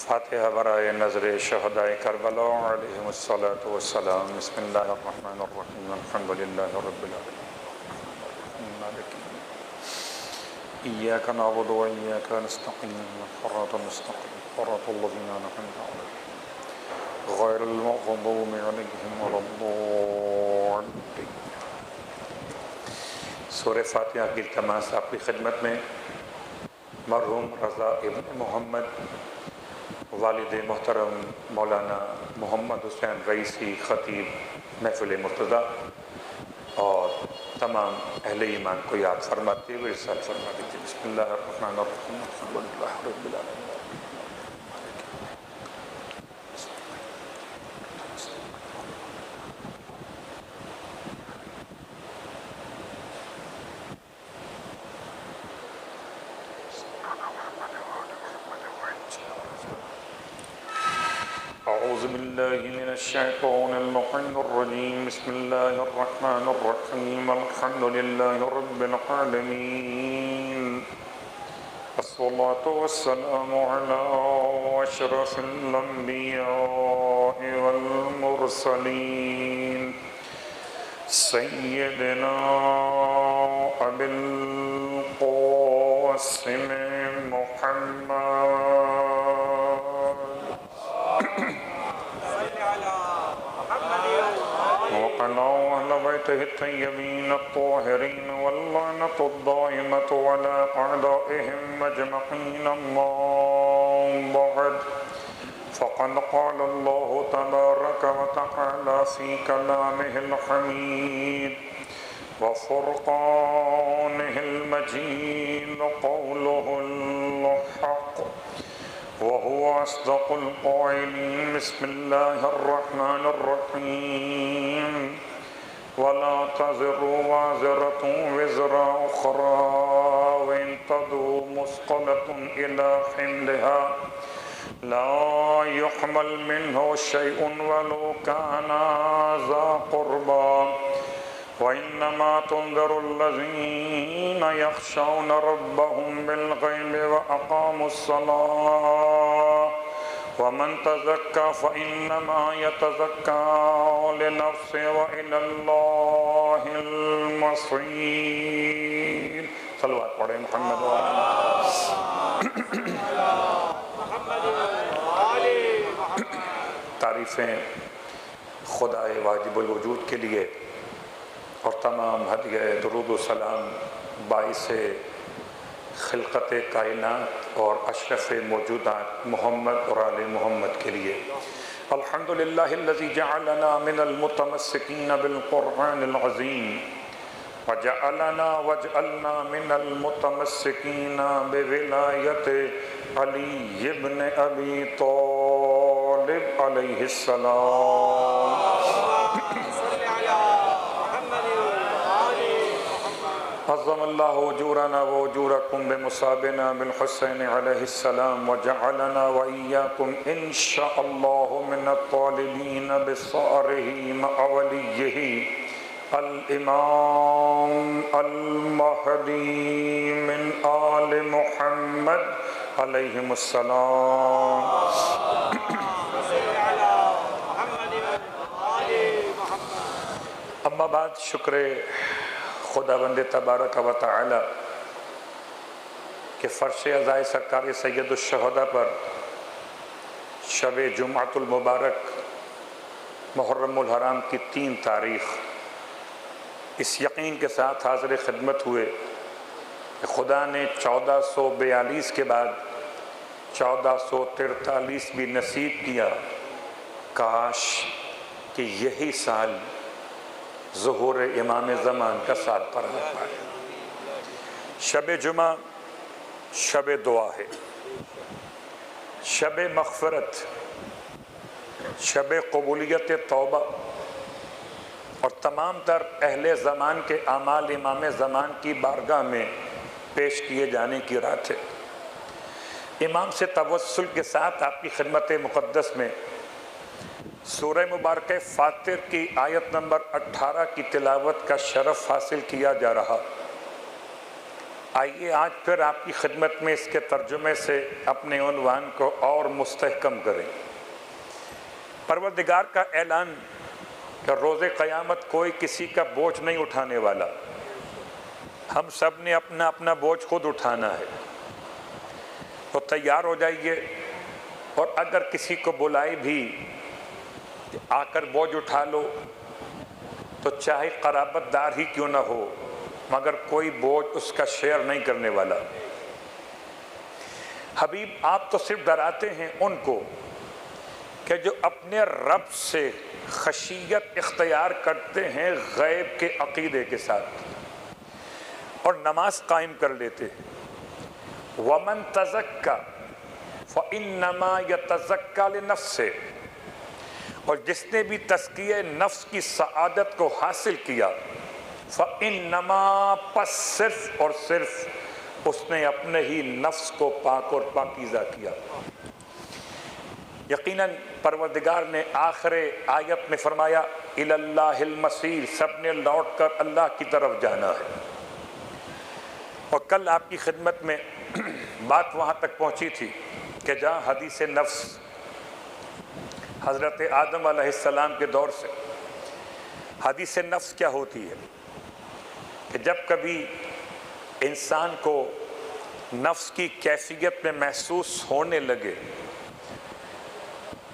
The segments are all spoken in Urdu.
فاتحہ برائے نظر شہدائے کربلا علیہم الصلاۃ والسلام۔ بسم اللہ الرحمن الرحیم، الحمد للہ رب العالمین، مالک یوم الدین، ایاک نعبد و ایاک نستعین، صراط المستقیم صراط الذین انعمت علیہم غیر المغضوب علیہم ولا الضالین۔ سورہ فاتحہ کی التماس آپ کی خدمت میں مرحوم رضا ابن محمد، والد محترم مولانا محمد حسین رئیسی خطیب محفل مرتضیٰ اور تمام اہل ایمان کو یاد فرماتے ہوئے ارشاد فرما دیجیے۔ بسم اللہ الرحمن الرحیم، الحمد للہ رب العالمین۔ اعوذ باللہ من الشیطان اللعین الرجیم، بسم اللہ الرحمن الرحیم، الحمد للہ رب العالمین، الصلاة والسلام علی اشرف الانبیاء والمرسلین، سیدنا ابی القاسم محمد وعلى أهل بيته الطيبين الطاهرين واللعنة الدائمة على أعدائهم أجمعين، أما بعد، فقد قال الله تبارك وتعالى في كلامه الحميد وفرقانه المجيد قوله الحق وهو أصدق القائلين، بسم الله الرحمن الرحيم، ولا تزر وازرة وزر أخرى وإن تدع مثقلة إلى حملها لا يحمل منه شيء ولو كان ذا قربى، وإنما تنذر الذين يخشون ربهم بالغيب وأقاموا الصلاة، ومن تزكى فإنما يتزكى لنفسه وإلى الله المصير۔ صلوات پڑھیں محمد تعریفیں خدا واجب الوجود کے لیے اور تمام ہدیہ درود و سلام باعث خلقت کائنات اور اشرف موجودات محمد اور آل محمد کے لیے۔ الحمدللہ الذی جعلنا من المتمسکین بالقرآن العظیم واجعلنا من المتمسکین بولایت علی ابن ابی طالب علیہ السلام۔ عظم اللہ اجورنا و اجورکم بمصابنا بالحسین علیہ السلام، وجعلنا وإیاکم انشاءاللہ من الطالبین بصارہ مع ولیہ الامام المہدی من آل محمد علیہم السلام۔ اما بعد، شکر خداوند تبارک و تعالی کہ فرش عزائے سرکار سید الشہداء پر شب جمعۃ المبارک محرم الحرام کی 3 تاریخ اس یقین کے ساتھ حاضر خدمت ہوئے کہ خدا نے 1442 کے بعد 1443 بھی نصیب کیا، کاش کہ یہی سال ظہور امام زمان کا سال پر آ پائے۔ شب جمعہ شب دعا ہے، شب مغفرت، شب قبولیت توبہ اور تمام تر اہل زمان کے اعمال امام زمان کی بارگاہ میں پیش کیے جانے کی رات ہے۔ امام سے توسل کے ساتھ آپ کی خدمت مقدس میں سورہ مبارکہ فاتر کی آیت نمبر 18 کی تلاوت کا شرف حاصل کیا جا رہا۔ آئیے آج پھر آپ کی خدمت میں اس کے ترجمے سے اپنے عنوان کو اور مستحکم کریں۔ پروردگار کا اعلان کہ روز قیامت کوئی کسی کا بوجھ نہیں اٹھانے والا، ہم سب نے اپنا اپنا بوجھ خود اٹھانا ہے۔ تو تیار ہو جائیے، اور اگر کسی کو بلائے بھی آ کر بوجھ اٹھا لو، تو چاہے قرابت دار ہی کیوں نہ ہو، مگر کوئی بوجھ اس کا شیئر نہیں کرنے والا۔ حبیب آپ تو صرف ڈراتے ہیں ان کو کہ جو اپنے رب سے خشیت اختیار کرتے ہیں غیب کے عقیدے کے ساتھ، اور نماز قائم کر لیتے ہیں۔ وَمَن تَزَكَّى فَإِنَّمَا يَتَزَكَّى لِنَفْسِهِ، اور جس نے بھی تزکیہ نفس کی سعادت کو حاصل کیا، فَإِنَّمَا، پس صرف اور صرف اس نے اپنے ہی نفس کو پاک اور پاکیزہ کیا۔ یقیناً پروردگار نے آخر آیت میں فرمایا اِلَى اللَّهِ الْمَصِيرُ، سب نے لوٹ کر اللہ کی طرف جانا ہے۔ اور کل آپ کی خدمت میں بات وہاں تک پہنچی تھی کہ جہاں حدیث نفس حضرت آدم علیہ السلام کے دور سے، حدیث نفس کیا ہوتی ہے کہ جب کبھی انسان کو نفس کی کیفیت میں محسوس ہونے لگے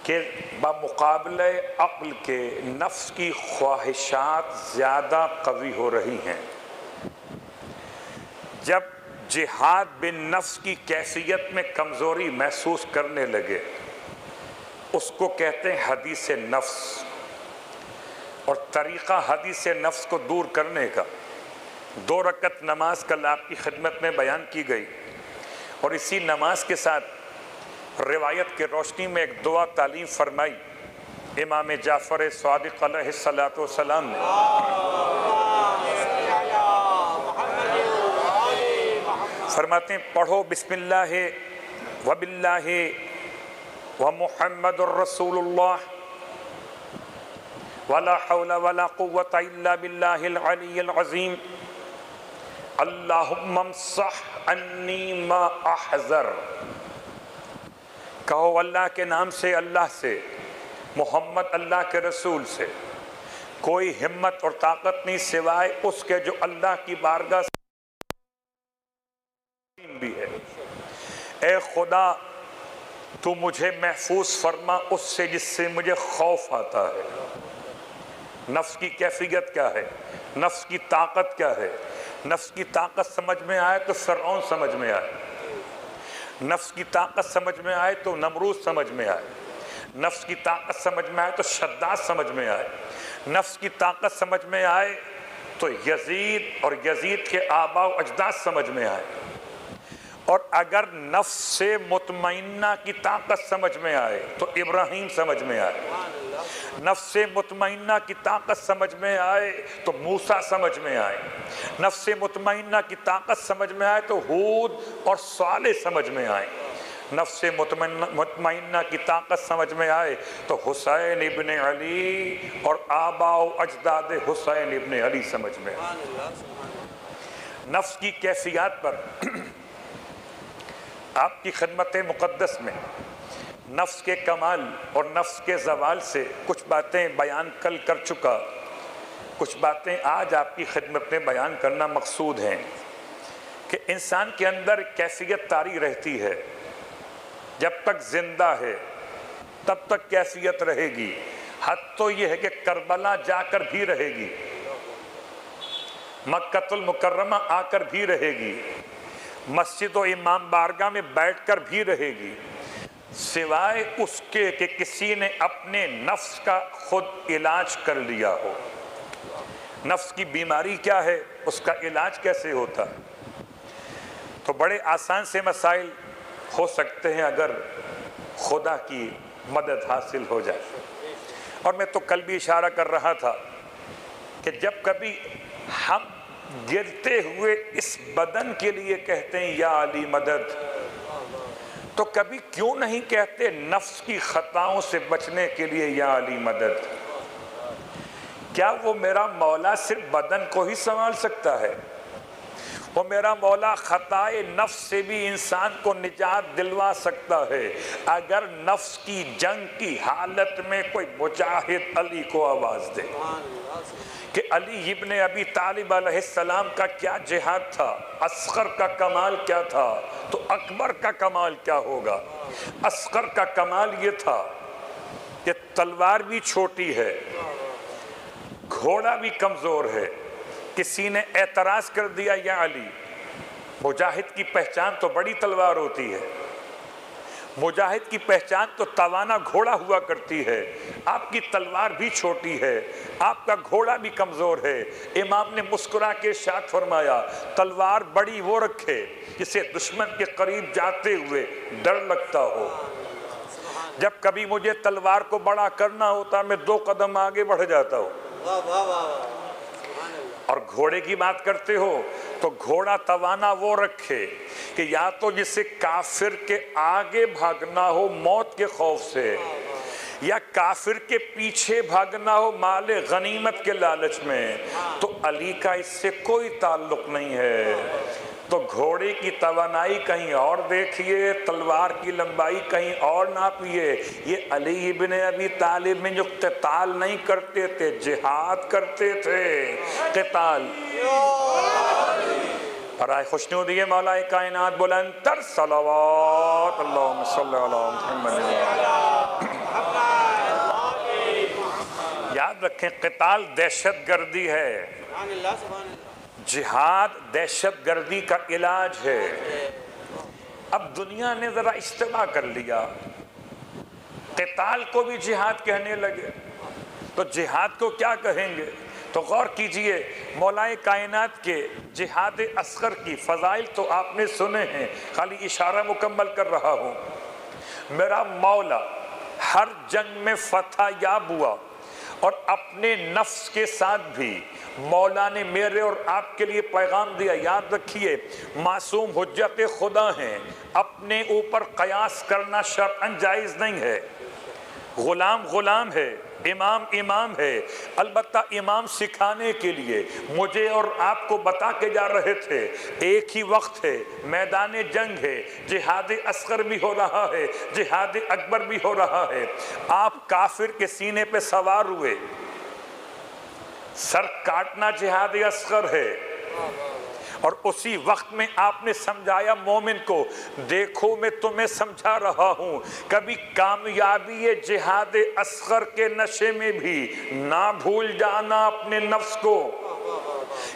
کہ بمقابلہ عقل کے نفس کی خواہشات زیادہ قوی ہو رہی ہیں، جب جہاد بن نفس کی کیفیت میں کمزوری محسوس کرنے لگے، اس کو کہتے ہیں حدیث نفس۔ اور طریقہ حدیث نفس کو دور کرنے کا 2 رکعت نماز کل آپ کی خدمت میں بیان کی گئی، اور اسی نماز کے ساتھ روایت کے روشنی میں ایک دعا تعلیم فرمائی امام جعفر صادق علیہ السلام نے۔ فرماتے ہیں پڑھو بسم اللہ وباللہ ومحمد الرسول اللہ ولا حول ولا قوة الا باللہ العلی العظیم اللہم امسح عنی ما احذر۔ کہو اللہ کے نام سے، اللہ سے، محمد اللہ کے رسول سے، کوئی ہمت اور طاقت نہیں سوائے اس کے جو اللہ کی بارگاہ سے بھی ہے۔ اے خدا تو مجھے محفوظ فرما اس سے جس سے مجھے خوف آتا ہے۔ نفس کی کیفیت کیا ہے، نفس کی طاقت کیا ہے؟ نفس کی طاقت سمجھ میں آئے تو فرعون سمجھ میں آئے، نفس کی طاقت سمجھ میں آئے تو نمرود سمجھ میں آئے، نفس کی طاقت سمجھ میں آئے تو شداد سمجھ میں آئے، نفس کی طاقت سمجھ میں آئے تو یزید اور یزید کے آباء و اجداد سمجھ میں آئے، اور اگر نفس سے مطمئنہ کی طاقت سمجھ میں آئے تو ابراہیم سمجھ میں آئے، نفس سے مطمئنہ کی طاقت سمجھ میں آئے تو موسیٰ سمجھ میں آئے، نفس سے مطمئنہ کی طاقت سمجھ میں آئے تو ہود اور صالح سمجھ میں آئے، نفس سے مطمئنہ کی طاقت سمجھ میں آئے تو حسین ابن علی اور آباء و اجداد حسین ابن علی سمجھ میں آئے۔ نفس کی کیفیات پر آپ کی خدمت مقدس میں نفس کے کمال اور نفس کے زوال سے کچھ باتیں بیان کل کر چکا، کچھ باتیں آج آپ کی خدمت میں بیان کرنا مقصود ہیں کہ انسان کے اندر کیفیت طاری رہتی ہے، جب تک زندہ ہے تب تک کیفیت رہے گی، حد تو یہ ہے کہ کربلا جا کر بھی رہے گی، مکہ المکرمہ آ کر بھی رہے گی، مسجد و امام بارگاہ میں بیٹھ کر بھی رہے گی، سوائے اس کے کہ کسی نے اپنے نفس کا خود علاج کر لیا ہو۔ نفس کی بیماری کیا ہے، اس کا علاج کیسے ہوتا ہے؟ تو بڑے آسان سے مسائل ہو سکتے ہیں اگر خدا کی مدد حاصل ہو جائے۔ اور میں تو کل بھی اشارہ کر رہا تھا کہ جب کبھی ہم گرتے ہوئے اس بدن کے لیے کہتے ہیں یا علی مدد، تو کبھی کیوں نہیں کہتے نفس کی خطاؤں سے بچنے کے لیے یا علی مدد؟ کیا وہ میرا مولا صرف بدن کو ہی سنبھال سکتا ہے؟ وہ میرا مولا خطائے نفس سے بھی انسان کو نجات دلوا سکتا ہے اگر نفس کی جنگ کی حالت میں کوئی مجاہد علی کو آواز دے کہ علی ابن ابی طالب علیہ السلام کا کیا جہاد تھا، اصغر کا کمال کیا تھا تو اکبر کا کمال کیا ہوگا۔ اصغر کا کمال یہ تھا کہ تلوار بھی چھوٹی ہے، گھوڑا بھی کمزور ہے۔ کسی نے اعتراض کر دیا یا علی، مجاہد کی پہچان تو بڑی تلوار ہوتی ہے، مجاہد کی پہچان تو توانا گھوڑا ہوا کرتی ہے، آپ کی تلوار بھی چھوٹی ہے، آپ کا گھوڑا بھی کمزور ہے۔ امام نے مسکرا کے ارشاد فرمایا تلوار بڑی وہ رکھے جسے دشمن کے قریب جاتے ہوئے ڈر لگتا ہو۔ جب کبھی مجھے تلوار کو بڑا کرنا ہوتا میں 2 قدم آگے بڑھ جاتا ہوں۔ اور گھوڑے کی بات کرتے ہو تو گھوڑا توانا وہ رکھے کہ یا تو جسے کافر کے آگے بھاگنا ہو موت کے خوف سے، یا کافر کے پیچھے بھاگنا ہو مال غنیمت کے لالچ میں، تو علی کا اس سے کوئی تعلق نہیں ہے۔ تو گھوڑے کی توانائی کہیں اور دیکھیے، تلوار کی لمبائی کہیں اور ناپیے۔ یہ علی ابن ابی طالب میں جو قتال نہیں کرتے تھے، جہاد کرتے تھے۔ قتال برائے خوشنودی مولا کائنات بلند تر صلوات اللہم صلی اللہ محمد۔ یاد رکھیں قتال دہشت گردی ہے، جہاد دہشت گردی کا علاج ہے۔ اب دنیا نے ذرا اجتماع کر لیا، قتال کو بھی جہاد کہنے لگے، تو جہاد کو کیا کہیں گے؟ تو غور کیجئے، مولا کائنات کے جہاد اصغر کی فضائل تو آپ نے سنے ہیں، خالی اشارہ مکمل کر رہا ہوں۔ میرا مولا ہر جنگ میں فتح یاب ہوا، اور اپنے نفس کے ساتھ بھی مولا نے میرے اور آپ کے لیے پیغام دیا۔ یاد رکھیے معصوم حجت خدا ہیں، اپنے اوپر قیاس کرنا شرعاً جائز نہیں ہے۔ غلام غلام ہے، امام امام ہے، البتہ امام سکھانے کے لیے مجھے اور آپ کو بتا کے جا رہے تھے ایک ہی وقت ہے، میدان جنگ ہے، جہاد اصغر بھی ہو رہا ہے، جہاد اکبر بھی ہو رہا ہے۔ آپ کافر کے سینے پہ سوار ہوئے، سر کاٹنا جہاد اصغر ہے، اور اسی وقت میں آپ نے سمجھایا مومن کو، دیکھو میں تمہیں سمجھا رہا ہوں، کبھی کامیابی جہاد اصغر کے نشے میں بھی نہ بھول جانا اپنے نفس کو،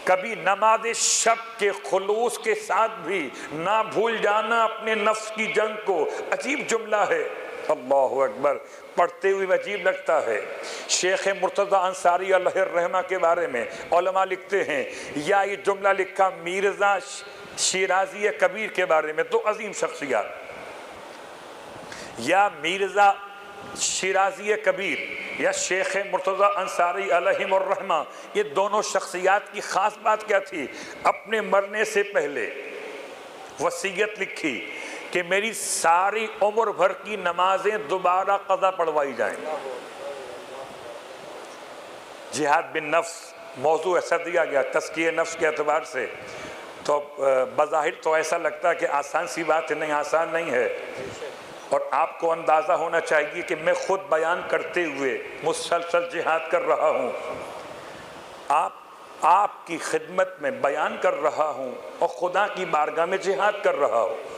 کبھی نماز شب کے خلوص کے ساتھ بھی نہ بھول جانا اپنے نفس کی جنگ کو۔ عجیب جملہ ہے، اللہ اکبر، پڑھتے ہوئے عجیب لگتا ہے۔ شیخ مرتضی انصاری علیہ الرحمہ کے بارے میں علماء لکھتے ہیں، یا یہ جملہ لکھا میرزا شیرازی کبیر کے بارے میں، دو عظیم شخصیات، یا میرزا شیرازی کبیر یا شیخ مرتضی انصاری علیہ الرحمہ، یہ دونوں شخصیات کی خاص بات کیا تھی؟ اپنے مرنے سے پہلے وصیت لکھی کہ میری ساری عمر بھر کی نمازیں دوبارہ قضا پڑھوائی جائیں۔ جہاد بن نفس موضوع ایسا دیا گیا تزکیہ نفس کے اعتبار سے، تو بظاہر تو ایسا لگتا ہے کہ آسان سی بات ہے، نہیں آسان نہیں ہے، اور آپ کو اندازہ ہونا چاہیے کہ میں خود بیان کرتے ہوئے مسلسل جہاد کر رہا ہوں، آپ کی خدمت میں بیان کر رہا ہوں، اور خدا کی بارگاہ میں جہاد کر رہا ہوں،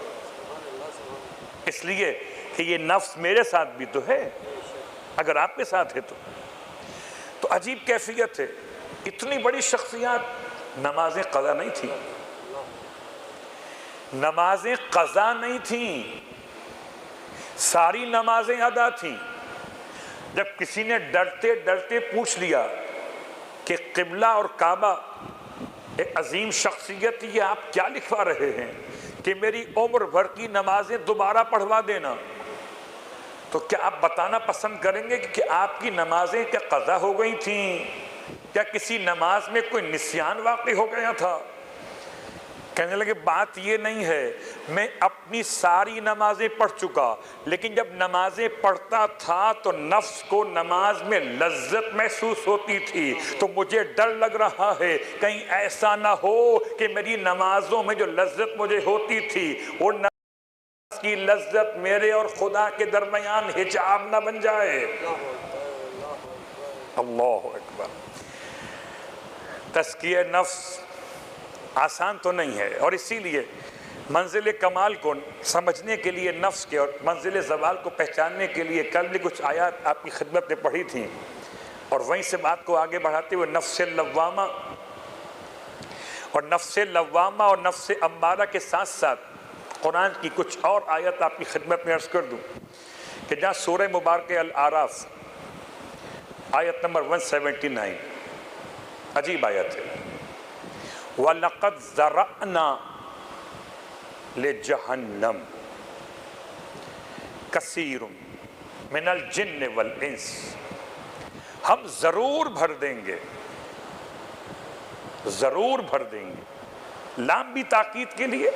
اس لیے کہ یہ نفس میرے ساتھ بھی تو ہے، اگر آپ کے ساتھ ہے تو عجیب کیفیت ہے۔ اتنی بڑی شخصیات، نمازیں قضا نہیں تھیں، نمازیں قضا نہیں تھیں، ساری نمازیں ادا تھیں۔ جب کسی نے ڈرتے ڈرتے پوچھ لیا کہ قبلہ اور کعبہ ایک عظیم شخصیت، یہ آپ کیا لکھوا رہے ہیں کہ میری عمر بھر کی نمازیں دوبارہ پڑھوا دینا، تو کیا آپ بتانا پسند کریں گے کہ آپ کی نمازیں کیا قضا ہو گئی تھیں، کیا کسی نماز میں کوئی نسیان واقع ہو گیا تھا؟ کہنے لگے بات یہ نہیں ہے، میں اپنی ساری نمازیں پڑھ چکا، لیکن جب نمازیں پڑھتا تھا تو نفس کو نماز میں لذت محسوس ہوتی تھی، تو مجھے ڈر لگ رہا ہے کہیں ایسا نہ ہو کہ میری نمازوں میں جو لذت مجھے ہوتی تھی وہ نماز کی لذت میرے اور خدا کے درمیان حجاب نہ بن جائے۔ اللہ اکبر۔ تزکیہ نفس آسان تو نہیں ہے، اور اسی لیے منزل کمال کو سمجھنے کے لیے، نفس کے اور منزل زوال کو پہچاننے کے لیے کل بھی کچھ آیات آپ کی خدمت میں پڑھی تھیں، اور وہیں سے بات کو آگے بڑھاتے ہوئے نفس لوامہ اور نفس امارہ کے ساتھ ساتھ قرآن کی کچھ اور آیت آپ کی خدمت میں عرض کر دوں کہ جہاں سورہ مبارکہ الاعراف آیت نمبر 179 عجیب آیت ہے، وَلَقَدْ ذَرَأْنَا لِجَهَنَّمَ كَثِيرٌ مِنَ الْجِنِّ وَالْإِنسِ، ہم ضرور بھر دیں گے، ضرور بھر دیں گے، لام بھی تاکید کے لیے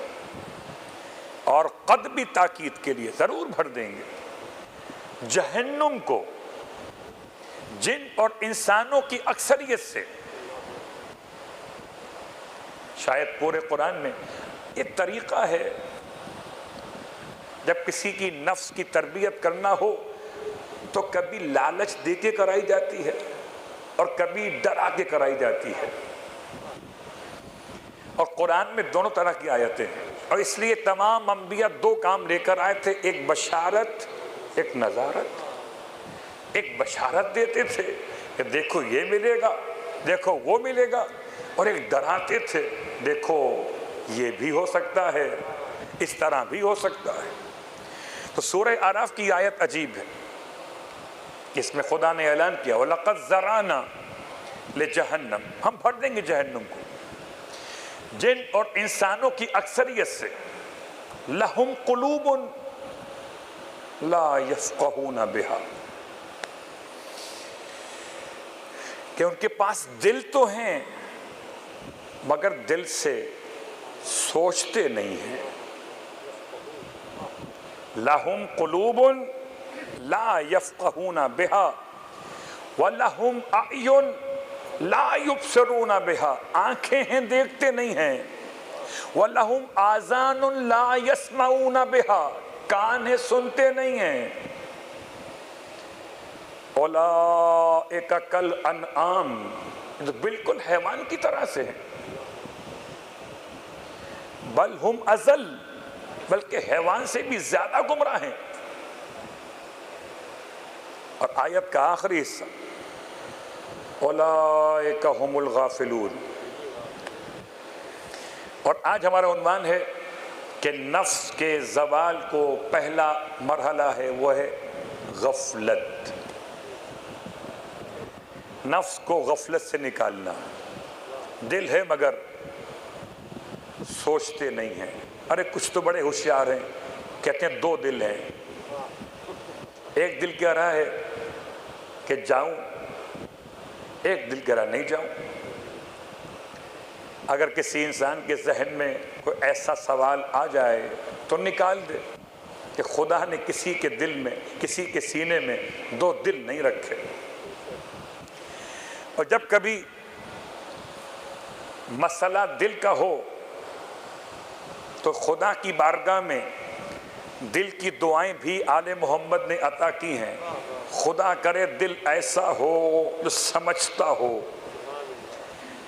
اور قد بھی تاکید کے لیے، ضرور بھر دیں گے جہنم کو جن اور انسانوں کی اکثریت سے۔ شاید پورے قرآن میں ایک طریقہ ہے جب کسی کی نفس کی تربیت کرنا ہو تو کبھی لالچ دے کے کرائی جاتی ہے اور کبھی ڈرا کے کرائی جاتی ہے، اور قرآن میں دونوں طرح کی آیتیں ہیں، اور اس لیے تمام انبیاء دو کام لے کر آئے تھے، ایک بشارت ایک نذارت۔ ایک بشارت دیتے تھے کہ دیکھو یہ ملے گا، دیکھو وہ ملے گا، اور ایک ڈراتے تھے دیکھو یہ بھی ہو سکتا ہے، اس طرح بھی ہو سکتا ہے۔ تو سورہ اعراف کی آیت عجیب ہے، اس میں خدا نے اعلان کیا وَلَقَدْ ذَرَأْنَا لِجَهَنَّمَ، ہم بھر دیں گے جہنم کو جن اور انسانوں کی اکثریت سے، لَهُمْ قُلُوبٌ لَا يَفْقَهُونَ بِهَا، کہ ان کے پاس دل تو ہیں مگر دل سے سوچتے نہیں ہیں۔ لَهُمْ قُلُوبٌ لَا يَفْقَهُونَ بِهَا وَلَهُمْ أَعْيُنٌ لَا يُبْصِرُونَ بِهَا، آنکھیں ہیں دیکھتے نہیں ہیں، وَلَهُمْ آذَانٌ لَا يَسْمَعُونَ بِهَا، کان ہیں سنتے نہیں ہیں۔ أُولَئِكَ كَالْأَنْعَامِ، بالکل حیوان کی طرح سے ہیں، بل ہم اضل، بلکہ حیوان سے بھی زیادہ گمراہ ہیں۔ اور آیت کا آخری حصہ اولئک هم الغافلون، اور آج ہمارا عنوان ہے کہ نفس کے زوال کو پہلا مرحلہ ہے وہ ہے غفلت، نفس کو غفلت سے نکالنا۔ دل ہے مگر سوچتے نہیں ہیں۔ ارے کچھ تو بڑے ہوشیار ہیں، کہتے ہیں دو دل ہیں، ایک دل کہہ رہا ہے کہ جاؤں، ایک دل کہہ رہا نہیں جاؤں۔ اگر کسی انسان کے ذہن میں کوئی ایسا سوال آ جائے تو نکال دے کہ خدا نے کسی کے دل میں، کسی کے سینے میں دو دل نہیں رکھے۔ اور جب کبھی مسئلہ دل کا ہو تو خدا کی بارگاہ میں دل کی دعائیں بھی آل محمد نے عطا کی ہیں۔ خدا کرے دل ایسا ہو جو سمجھتا ہو،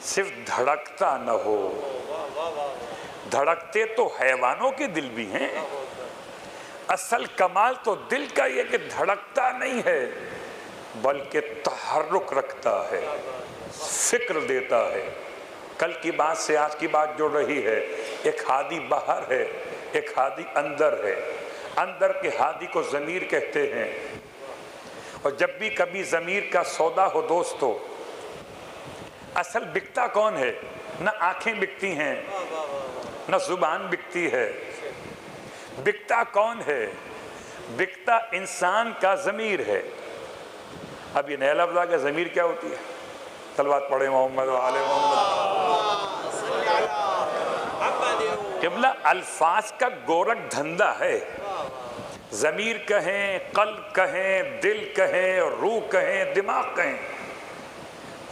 صرف دھڑکتا نہ ہو۔ دھڑکتے تو حیوانوں کے دل بھی ہیں، اصل کمال تو دل کا یہ کہ دھڑکتا نہیں ہے بلکہ تحرک رکھتا ہے، فکر دیتا ہے۔ کل کی بات سے آج کی بات جڑ رہی ہے، ایک ہادی باہر ہے، ایک ہادی اندر ہے۔ اندر کے ہادی کو ضمیر کہتے ہیں، اور جب بھی کبھی ضمیر کا سودا ہو دوستو، اصل بکتا کون ہے؟ نہ آنکھیں بکتی ہیں نہ زبان بکتی ہے، بکتا کون ہے؟ بکتا انسان کا ضمیر ہے۔ اب یہ نیا لفظ آ گیا، ضمیر کیا ہوتی ہے؟ صلوات پڑھے محمد و آل محمد۔ قبلہ الفاظ کا گورکھ دھندا ہے، ضمیر کہیں، قلب کہیں، دل کہیں، روح کہیں، دماغ کہیں،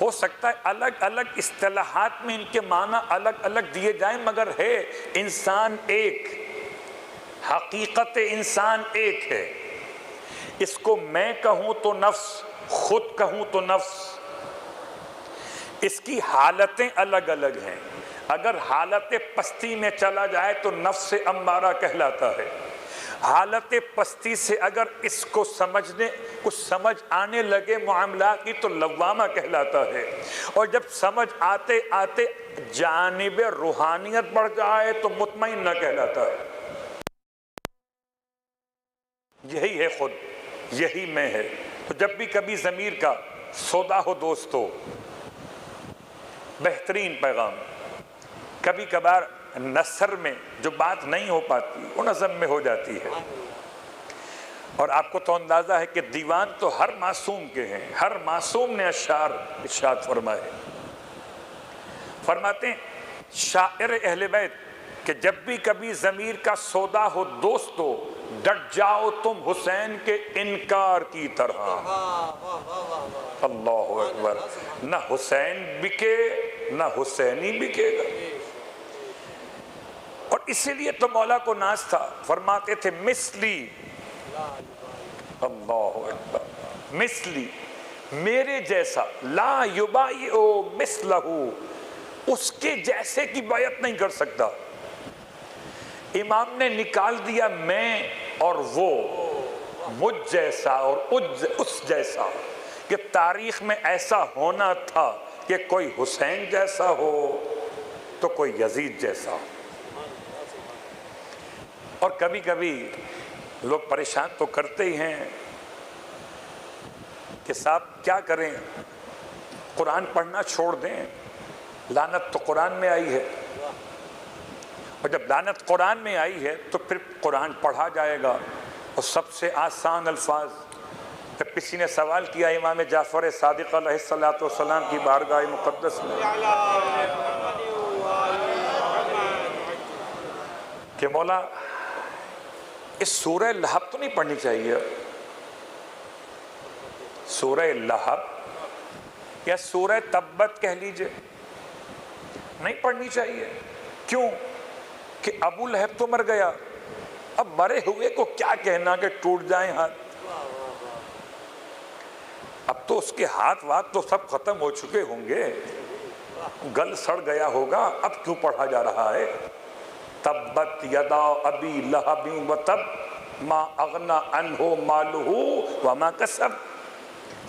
ہو سکتا ہے الگ الگ اصطلاحات میں ان کے معنی الگ الگ دیے جائیں، مگر ہے انسان ایک، حقیقت انسان ایک ہے۔ اس کو میں کہوں تو نفس، خود کہوں تو نفس، اس کی حالتیں الگ الگ ہیں۔ اگر حالت پستی میں چلا جائے تو نفس امارہ کہلاتا ہے، حالت پستی سے اگر اس کو سمجھنے کچھ سمجھ آنے لگے معاملات کی تو لوامہ کہلاتا ہے، اور جب سمجھ آتے آتے جانب روحانیت بڑھ جائے تو مطمئنہ کہلاتا ہے۔ یہی ہے خود، یہی میں ہے۔ تو جب بھی کبھی ضمیر کا سودا ہو دوستو، بہترین پیغام، کبھی کبھار نثر میں جو بات نہیں ہو پاتی وہ نظم میں ہو جاتی ہے، اور آپ کو تو اندازہ ہے کہ دیوان تو ہر معصوم کے ہیں، ہر معصوم نے اشعار ارشاد فرمائے۔ فرماتے ہیں شاعر اہل بیت کہ جب بھی کبھی ضمیر کا سودا ہو دوستو، ڈٹ جاؤ تم حسین کے انکار کی طرح۔ اللہ اکبر، نہ حسین بکے نہ حسینی بکے گا۔ اور اسی لیے تو مولا کو ناز تھا، فرماتے تھے مثلی، اللہ اکبر، مثلی، میرے جیسا، لا یبایعو مثلہ، اس کے جیسے کی بیعت نہیں کر سکتا۔ امام نے نکال دیا میں اور وہ، مجھ جیسا اور اس جیسا، کہ تاریخ میں ایسا ہونا تھا کہ کوئی حسین جیسا ہو تو کوئی یزید جیسا ہو۔ اور کبھی کبھی لوگ پریشان تو کرتے ہی ہیں کہ صاحب کیا کریں، قرآن پڑھنا چھوڑ دیں، لعنت تو قرآن میں آئی ہے، اور جب لعنت قرآن میں آئی ہے تو پھر قرآن پڑھا جائے گا، اور سب سے آسان الفاظ۔ جب کسی نے سوال کیا امام جعفر صادق علیہ السلام کی بارگاہ مقدس میں کہ مولا اس سورہ لہب تو نہیں پڑھنی چاہیے، سورہ لہب یا سورہ تبت کہہ لیجئے، نہیں پڑھنی چاہیے۔ کیوں؟ کہ ابو لہب تو مر گیا، اب مرے ہوئے کو کیا کہنا کہ ٹوٹ جائیں ہاتھ، اب تو اس کے ہاتھ وات تو سب ختم ہو چکے ہوں گے، گل سڑ گیا ہوگا، اب کیوں پڑھا جا رہا ہے؟ تبت یدا ابی لہب وتب ما اغنی عنہ مالہ وما کسب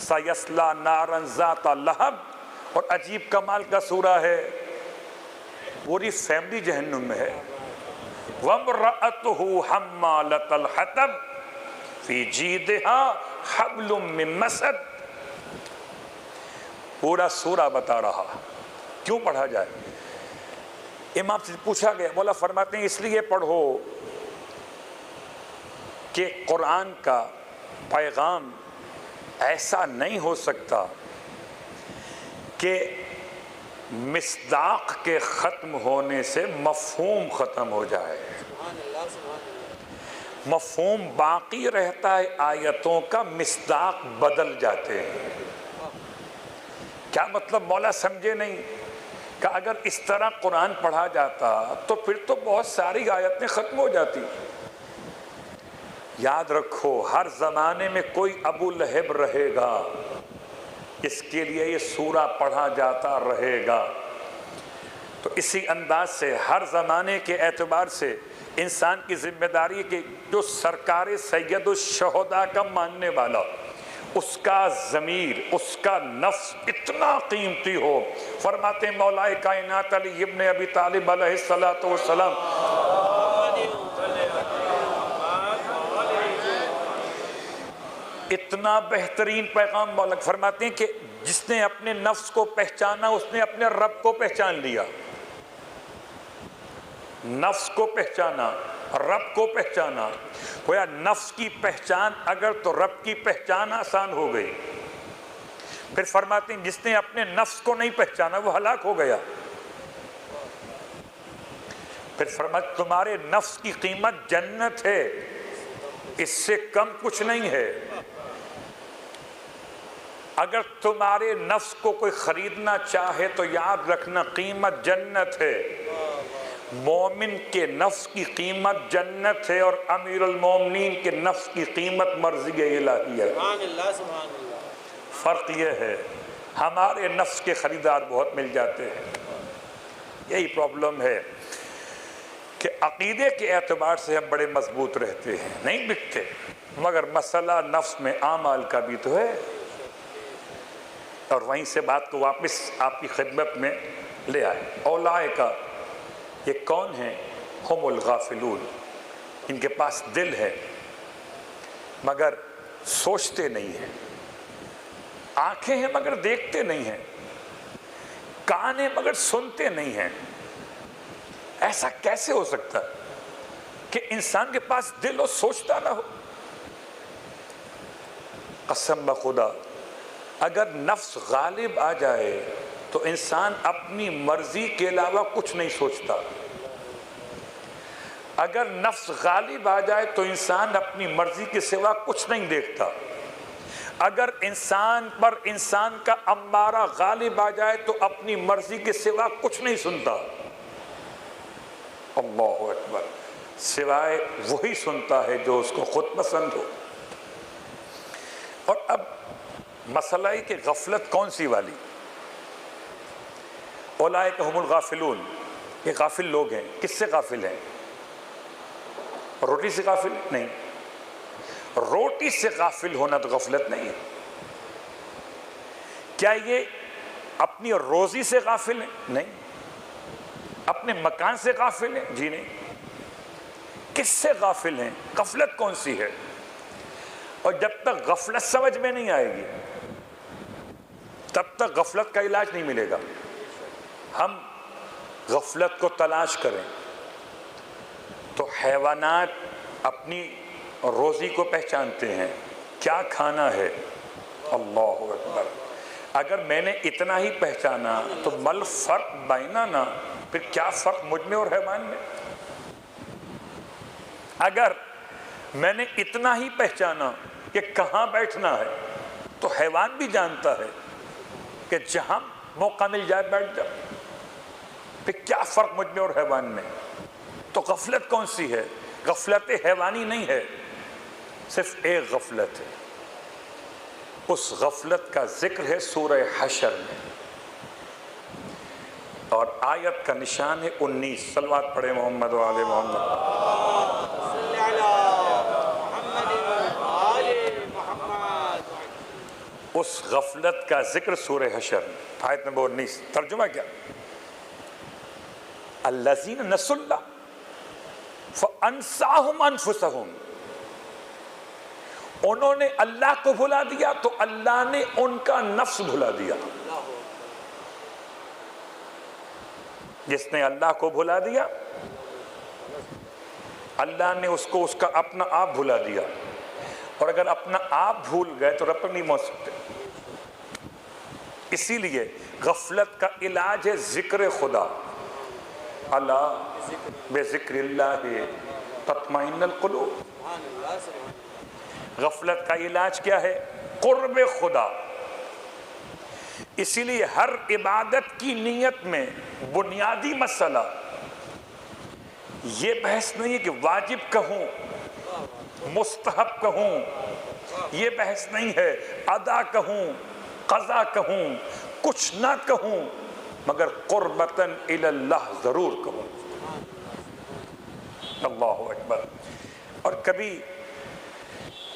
سیصلی نارا ذات لہب۔ اور عجیب کمال کا سورہ ہے، پوری فیملی جہنم میں ہے۔ وامرأتہ حمالۃ الحطب فی جیدہا حبل من مسد۔ پورا سورہ بتا رہا کیوں پڑھا جائے۔ امام سے پوچھا گیا، مولا فرماتے ہیں اس لیے پڑھو کہ قرآن کا پیغام ایسا نہیں ہو سکتا کہ مصداق کے ختم ہونے سے مفہوم ختم ہو جائے، مفہوم باقی رہتا ہے، آیتوں کا مصداق بدل جاتے ہیں۔ کیا مطلب مولا سمجھے نہیں؟ کہ اگر اس طرح قرآن پڑھا جاتا تو پھر تو بہت ساری آیتیں ختم ہو جاتی۔ یاد رکھو ہر زمانے میں کوئی ابو لہب رہے گا، اس کے لیے یہ سورہ پڑھا جاتا رہے گا۔ تو اسی انداز سے ہر زمانے کے اعتبار سے انسان کی ذمہ داری کہ جو سرکار سید الشہداء کا ماننے والا، اس کا ضمیر، اس کا نفس اتنا قیمتی ہو۔ فرماتے ہیں مولا کائنات علی ابن ابی طالب علیہ السلام اتنا بہترین پیغام مولا فرماتے ہیں کہ جس نے اپنے نفس کو پہچانا اس نے اپنے رب کو پہچان لیا۔ نفس کو پہچانا، رب کو پہچانا، گویا نفس کی پہچان اگر تو رب کی پہچان آسان ہو گئی۔ پھر فرماتے ہیں جس نے اپنے نفس کو نہیں پہچانا وہ ہلاک ہو گیا۔ پھر فرمایا تمہارے نفس کی قیمت جنت ہے، اس سے کم کچھ نہیں ہے۔ اگر تمہارے نفس کو کوئی خریدنا چاہے تو یاد رکھنا قیمت جنت ہے۔ مومن کے نفس کی قیمت جنت ہے اور امیر المومنین کے نفس کی قیمت مرضی الہی ہے۔ سبحان اللہ سبحان اللہ۔ فرق یہ ہے ہمارے نفس کے خریدار بہت مل جاتے ہیں۔ یہی پرابلم ہے کہ عقیدے کے اعتبار سے ہم بڑے مضبوط رہتے ہیں، نہیں بکتے، مگر مسئلہ نفس میں اعمال کا بھی تو ہے۔ اور وہیں سے بات کو واپس آپ کی خدمت میں لے آئے۔ اولائکا، یہ کون ہیں؟ ہم الغافلون، ان کے پاس دل ہے مگر سوچتے نہیں ہیں، آنکھیں ہیں مگر دیکھتے نہیں ہیں، کان ہیں مگر سنتے نہیں ہیں۔ ایسا کیسے ہو سکتا کہ انسان کے پاس دل ہو سوچتا نہ ہو؟ قسم بخدا اگر نفس غالب آ جائے تو انسان اپنی مرضی کے علاوہ کچھ نہیں سوچتا۔ اگر نفس غالب آ جائے تو انسان اپنی مرضی کے سوا کچھ نہیں دیکھتا۔ اگر انسان کا امارہ غالب آ جائے تو اپنی مرضی کے سوا کچھ نہیں سنتا۔ اللہ اکبر، سوائے وہی سنتا ہے جو اس کو خود پسند ہو۔ اور اب مسئلہ ہے کہ غفلت کون سی والی؟ اولئک ہم الغافلون، یہ غافل لوگ ہیں۔ کس سے غافل ہیں؟ روٹی سے غافل نہیں، روٹی سے غافل ہونا تو غفلت نہیں ہے۔ کیا یہ اپنی روزی سے غافل ہیں؟ نہیں۔ اپنے مکان سے غافل ہیں؟ جی نہیں۔ کس سے غافل ہیں؟ غفلت کون سی ہے؟ اور جب تک غفلت سمجھ میں نہیں آئے گی تب تک غفلت کا علاج نہیں ملے گا۔ ہم غفلت کو تلاش کریں تو حیوانات اپنی روزی کو پہچانتے ہیں، کیا کھانا ہے۔ اللہ اکبر، اگر میں نے اتنا ہی پہچانا تو مل فرق بیننا، پھر کیا فرق مجھ میں اور حیوان میں؟ اگر میں نے اتنا ہی پہچانا کہ کہاں بیٹھنا ہے تو حیوان بھی جانتا ہے کہ جہاں موقع مل جائے بیٹھ جاؤ، پھر کیا فرق مجھ میں اور حیوان میں؟ تو غفلت کون سی ہے؟ غفلت حیوانی نہیں ہے، صرف ایک غفلت ہے، اس غفلت کا ذکر ہے سورہ حشر میں، اور آیت کا نشان ہے 19۔ صلوات پڑھے محمد و آل محمد۔ صلی علی محمد و آل محمد۔ اس غفلت کا ذکر سورہ حشر میں، آیت نمبر 19۔ ترجمہ کیا؟ الذین نسوا اللہ فانساہم انفسہم، انہوں نے اللہ کو بھلا دیا تو اللہ نے ان کا نفس بھلا دیا۔ جس نے اللہ کو بھلا دیا اللہ نے اس کو اس کا اپنا آپ بھلا دیا، اور اگر اپنا آپ بھول گئے تو رب نہیں موت سکتے۔ اسی لیے غفلت کا علاج ہے ذکر خدا۔ اللہ بذکر اللہ تطمئن القلوب۔ غفلت کا علاج کیا ہے؟ قرب خدا۔ اسی لیے ہر عبادت کی نیت میں بنیادی مسئلہ یہ بحث نہیں ہے کہ واجب کہوں مستحب کہوں، یہ بحث نہیں ہے ادا کہوں قضا کہوں کچھ نہ کہوں، مگر قربتاً الی اللہ ضرور کہوں۔ اللہ اکبر۔ اور کبھی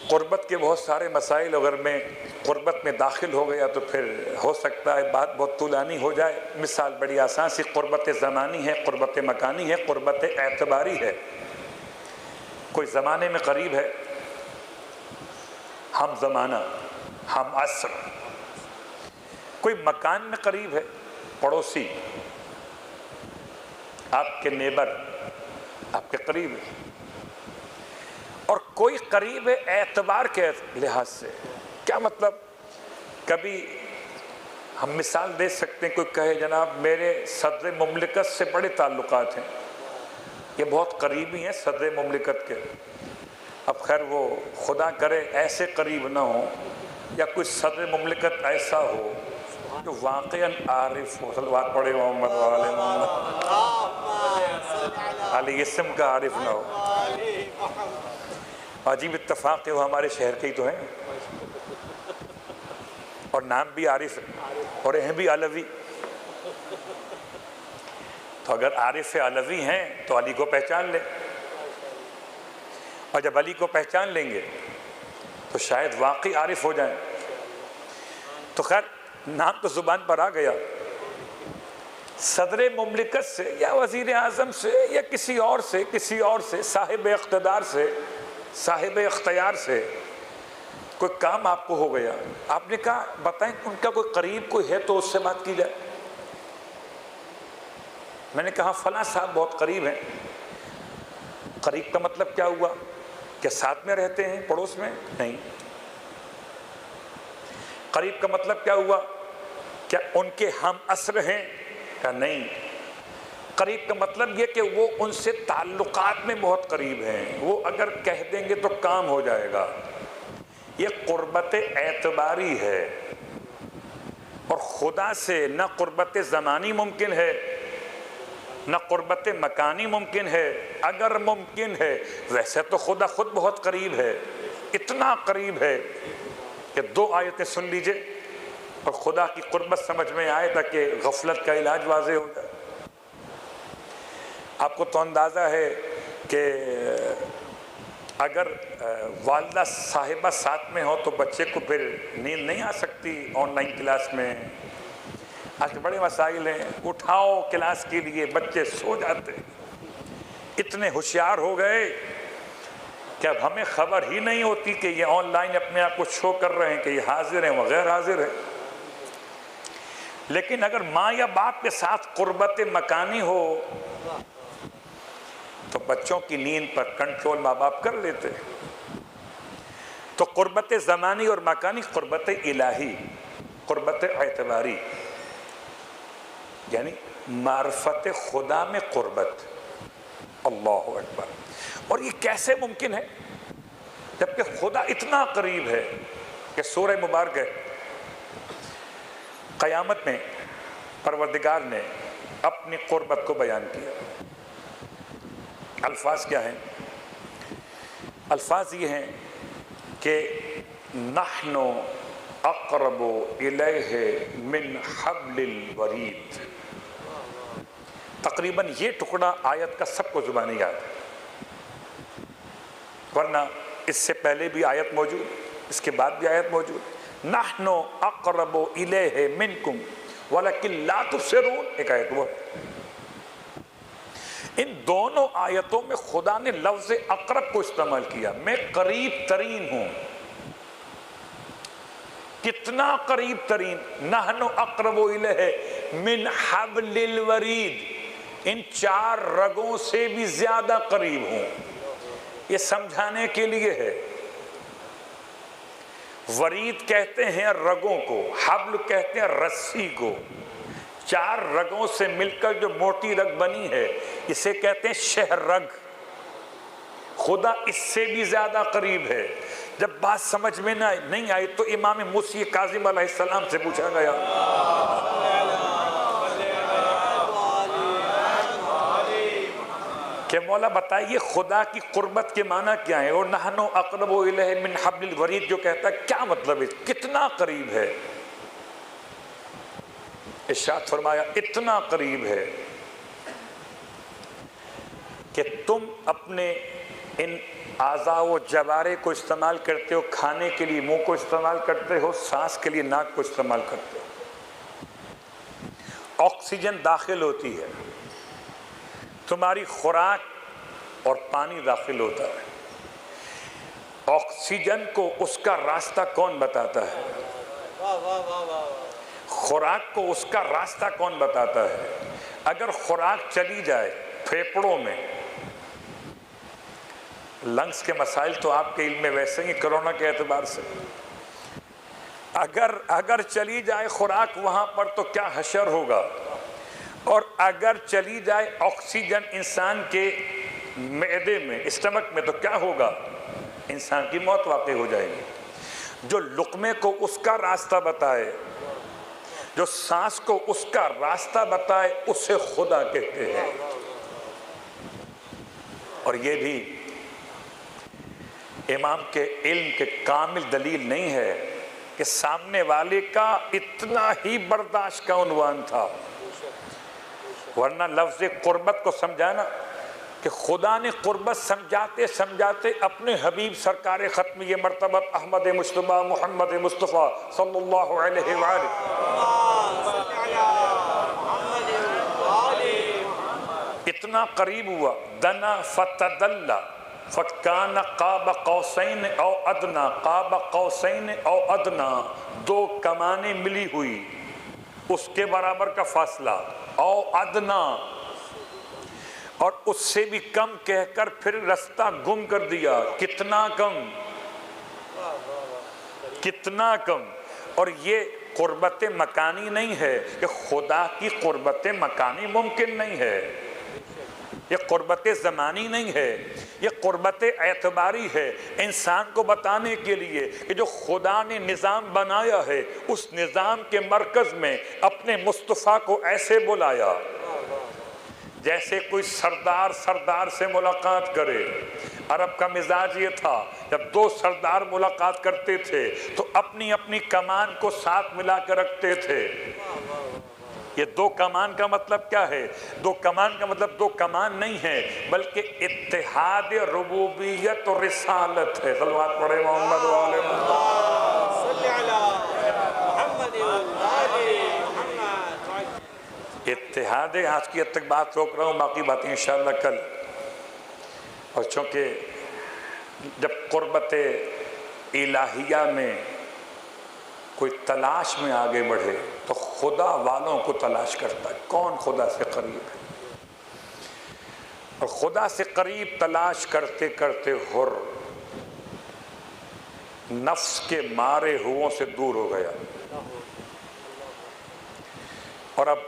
قربت کے بہت سارے مسائل، اگر میں قربت میں داخل ہو گیا تو پھر ہو سکتا ہے بات بہت طولانی ہو جائے۔ مثال بڑی آسان سی، قربت زمانی ہے، قربت مکانی ہے، قربت اعتباری ہے۔ کوئی زمانے میں قریب ہے، ہم زمانہ ہم عصر۔ کوئی مکان میں قریب ہے، پڑوسی، آپ کے نیبر آپ کے قریب ہے۔ اور کوئی قریب ہے اعتبار کے لحاظ سے۔ کیا مطلب؟ کبھی ہم مثال دے سکتے ہیں، کوئی کہے جناب میرے صدر مملکت سے بڑے تعلقات ہیں، یہ بہت قریبی ہیں صدر مملکت کے. اب خیر وہ خدا کرے ایسے قریب نہ ہو یا کوئی صدر مملکت ایسا ہو جو واقعاً عارف ہو. صلوات پڑھے محمد وآل محمد. علی اسم کا عارف نہ ہو. عجیب اتفاق ہے وہ ہمارے شہر کے ہی تو ہیں اور نام بھی عارف ہے اور ہیں بھی علوی. تو اگر عارف علوی ہیں تو علی کو پہچان لیں, اور جب علی کو پہچان لیں گے تو شاید واقعی عارف ہو جائیں. تو خیر نام تو زبان پر آ گیا. صدر مملکت سے یا وزیر اعظم سے یا کسی اور سے صاحب اقتدار سے, صاحب اختیار سے کوئی کام آپ کو ہو گیا, آپ نے کہا بتائیں ان کا کوئی قریب کوئی ہے تو اس سے بات کی جائے. میں نے کہا فلاں صاحب بہت قریب ہیں. قریب کا مطلب کیا ہوا؟ کیا ساتھ میں رہتے ہیں پڑوس میں؟ نہیں. قریب کا مطلب کیا ہوا؟ کیا ان کے ہم عصر ہیں؟ کہا نہیں. قریب کا مطلب یہ کہ وہ ان سے تعلقات میں بہت قریب ہیں, وہ اگر کہہ دیں گے تو کام ہو جائے گا. یہ قربت اعتباری ہے, اور خدا سے نہ قربت زمانی ممکن ہے نہ قربت مکانی ممکن ہے. اگر ممکن ہے ویسے تو خدا خود بہت قریب ہے, اتنا قریب ہے کہ 2 آیتیں سن لیجئے اور خدا کی قربت سمجھ میں آئے تاکہ غفلت کا علاج واضح ہو جائے. آپ کو تو اندازہ ہے کہ اگر والدہ صاحبہ ساتھ میں ہو تو بچے کو پھر نیند نہیں آ سکتی آن لائن کلاس میں. آج بڑے مسائل ہیں, اٹھاؤ کلاس کے لیے بچے سو جاتے. اتنے ہوشیار ہو گئے کہ اب ہمیں خبر ہی نہیں ہوتی کہ یہ آن لائن اپنے آپ کو شو کر رہے ہیں کہ یہ حاضر ہیں وہ غیر حاضر ہیں. لیکن اگر ماں یا باپ کے ساتھ قربت مکانی ہو تو بچوں کی نیند پر کنٹرول ماں باپ کر لیتے. تو قربت زمانی اور مکانی, قربت الہی, قربت اعتباری, یعنی معرفت خدا میں قربت. اللہ اکبر. اور یہ کیسے ممکن ہے جبکہ خدا اتنا قریب ہے کہ سورہ مبارک ہے قیامت میں پروردگار نے اپنی قربت کو بیان کیا. الفاظ کیا ہیں؟ الفاظ یہ ہیں کہ نحن اقرب الیہ من حبل الورید. تقریباً یہ ٹکڑا آیت کا سب کو زبانی یاد ہے, ورنہ اس سے پہلے بھی آیت موجود, اس کے بعد بھی آیت موجود. نحن اقرب الیہ منکم ولکن لا تبصرون, ایک آیت وہ. ان دونوں آیتوں میں خدا نے لفظ اقرب کو استعمال کیا. میں قریب ترین ہوں. کتنا قریب ترین؟ نحن اقرب الیہ من حبل الورید, ان 4 رگوں سے بھی زیادہ قریب ہوں. یہ سمجھانے کے لیے ہے. ورید کہتے ہیں رگوں کو, حبل کہتے ہیں رسی کو. 4 رگوں سے مل کر جو موٹی رگ بنی ہے اسے کہتے ہیں شہ رگ. خدا اس سے بھی زیادہ قریب ہے. جب بات سمجھ میں نہیں آئی تو امام موسی کاظم علیہ السلام سے پوچھا گیا کہ مولا بتائیے خدا کی قربت کے معنی کیا ہے, اور نحن اقرب الیہ من حبل الورید جو کہتا ہے کیا مطلب ہے, کتنا قریب ہے؟ ارشاد فرمایا اتنا قریب ہے کہ تم اپنے ان اعضاء و جوارے کو استعمال کرتے ہو, کھانے کے لیے منہ کو استعمال کرتے ہو, سانس کے لیے ناک کو استعمال کرتے ہو. آکسیجن داخل ہوتی ہے, تمہاری خوراک اور پانی داخل ہوتا ہے. آکسیجن کو اس کا راستہ کون بتاتا ہے؟ خوراک کو اس کا راستہ کون بتاتا ہے؟ اگر خوراک چلی جائے پھیپڑوں میں, لنگس کے مسائل تو آپ کے علم میں ویسے ہی کرونا کے اعتبار سے, اگر چلی جائے خوراک وہاں پر تو کیا حشر ہوگا. اور اگر چلی جائے آکسیجن انسان کے معدے میں، اسٹمک میں، تو کیا ہوگا؟ انسان کی موت واقع ہو جائے گی۔ جو لقمے کو اس کا راستہ بتائے، جو سانس کو اس کا راستہ بتائے، اسے خدا کہتے ہیں۔ اور یہ بھی امام کے علم کے کامل دلیل نہیں ہے کہ سامنے والے کا اتنا ہی برداشت کا عنوان تھا، ورنہ لفظ قربت کو سمجھانا کہ خدا نے قربت سمجھاتے سمجھاتے اپنے حبیب سرکار ختمی مرتبت احمد مجتبیٰ محمد مصطفیٰ صلی اللہ علیہ وآلہ اتنا قریب ہوا، دنا فتدلّ فکان قاب قوسین او ادنا، قاب قوسین او ادنا، دو کمانیں ملی ہوئی، اس کے برابر کا فاصلہ، او ادنا، اور اس سے بھی کم کہہ کر پھر رستہ گم کر دیا۔ کتنا کم، کتنا کم۔ اور یہ قربت مکانی نہیں ہے کہ خدا کی قربت مکانی ممکن نہیں ہے، یہ قربت زمانی نہیں ہے، یہ قربت اعتباری ہے، انسان کو بتانے کے لیے کہ جو خدا نے نظام بنایا ہے اس نظام کے مرکز میں اپنے مصطفیٰ کو ایسے بلایا جیسے کوئی سردار سے ملاقات کرے۔ عرب کا مزاج یہ تھا، جب دو سردار ملاقات کرتے تھے تو اپنی اپنی کمان کو ساتھ ملا کر رکھتے تھے۔ یہ دو کمان کا مطلب کیا ہے؟ دو کمان کا مطلب دو کمان نہیں ہے بلکہ اتحاد ربوبیت اور رسالت ہے۔ صلوات پڑھے محمد وآل محمد صلی علی محمد وآل محمد۔ اتحاد، آج کی حد تک بات روک رہا ہوں، باقی باتیں انشاءاللہ کل۔ اور چونکہ جب قربت الہیہ میں کوئی تلاش میں آگے بڑھے تو خدا والوں کو تلاش کرتا ہے، کون خدا سے قریب ہے، اور خدا سے قریب تلاش کرتے کرتے حر نفس کے مارے ہوں سے دور ہو گیا۔ اور اب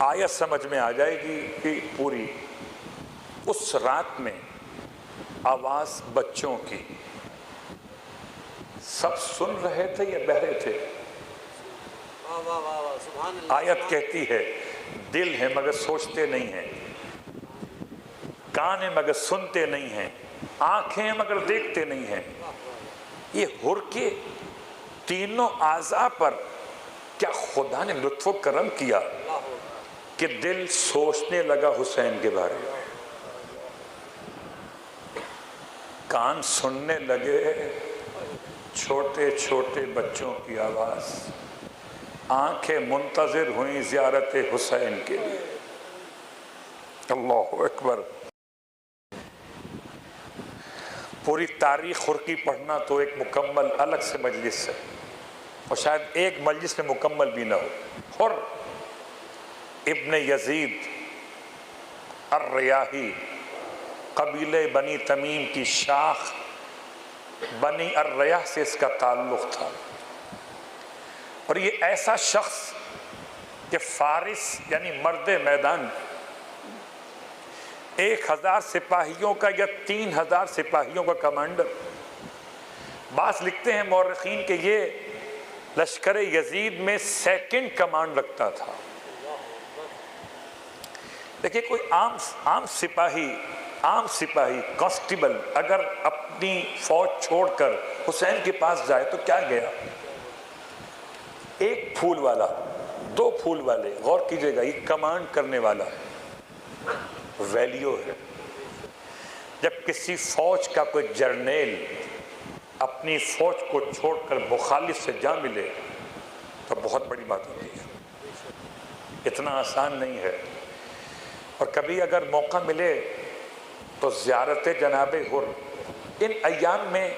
آیت سمجھ میں آ جائے گی کہ پوری اس رات میں آواز بچوں کی سب سن رہے تھے یا بہرے تھے؟ آیت کہتی ہے دل ہے مگر سوچتے نہیں ہیں، کان ہے مگر سنتے نہیں ہیں، آنکھیں ہیں مگر دیکھتے نہیں ہیں۔ یہ حر کے تینوں اعضاء پر کیا خدا نے لطف و کرم کیا کہ دل سوچنے لگا حسین کے بارے میں، کان سننے لگے چھوٹے چھوٹے بچوں کی آواز، آنکھیں منتظر ہوئیں زیارت حسین کے لیے۔ اللہ اکبر۔ پوری تاریخ حر کی پڑھنا تو ایک مکمل الگ سے مجلس ہے، اور شاید ایک مجلس میں مکمل بھی نہ ہو۔ حر ابن یزید الریاحی، قبیلہ بنی تمیم کی شاخ بنی الریاح سے اس کا تعلق تھا، اور یہ ایسا شخص کہ فارس یعنی مرد میدان 1000 سپاہیوں کا یا 3000 سپاہیوں کا کمانڈر، بعض لکھتے ہیں مورخین کہ یہ لشکر یزید میں سیکنڈ کمانڈ رکھتا تھا۔ دیکھیں کوئی عام سپاہی کانسٹیبل اگر اپنی فوج چھوڑ کر حسین کے پاس جائے تو کیا گیا؟ ایک پھول والا، 2 پھول والے، غور کیجئے گا، یہ کمانڈ کرنے والا ویلیو ہے۔ جب کسی فوج کا کوئی جرنیل اپنی فوج کو چھوڑ کر مخالف سے جا ملے تو بہت بڑی بات ہوتی ہے، اتنا آسان نہیں ہے۔ اور کبھی اگر موقع ملے تو زیارت جناب حر، ان ایام میں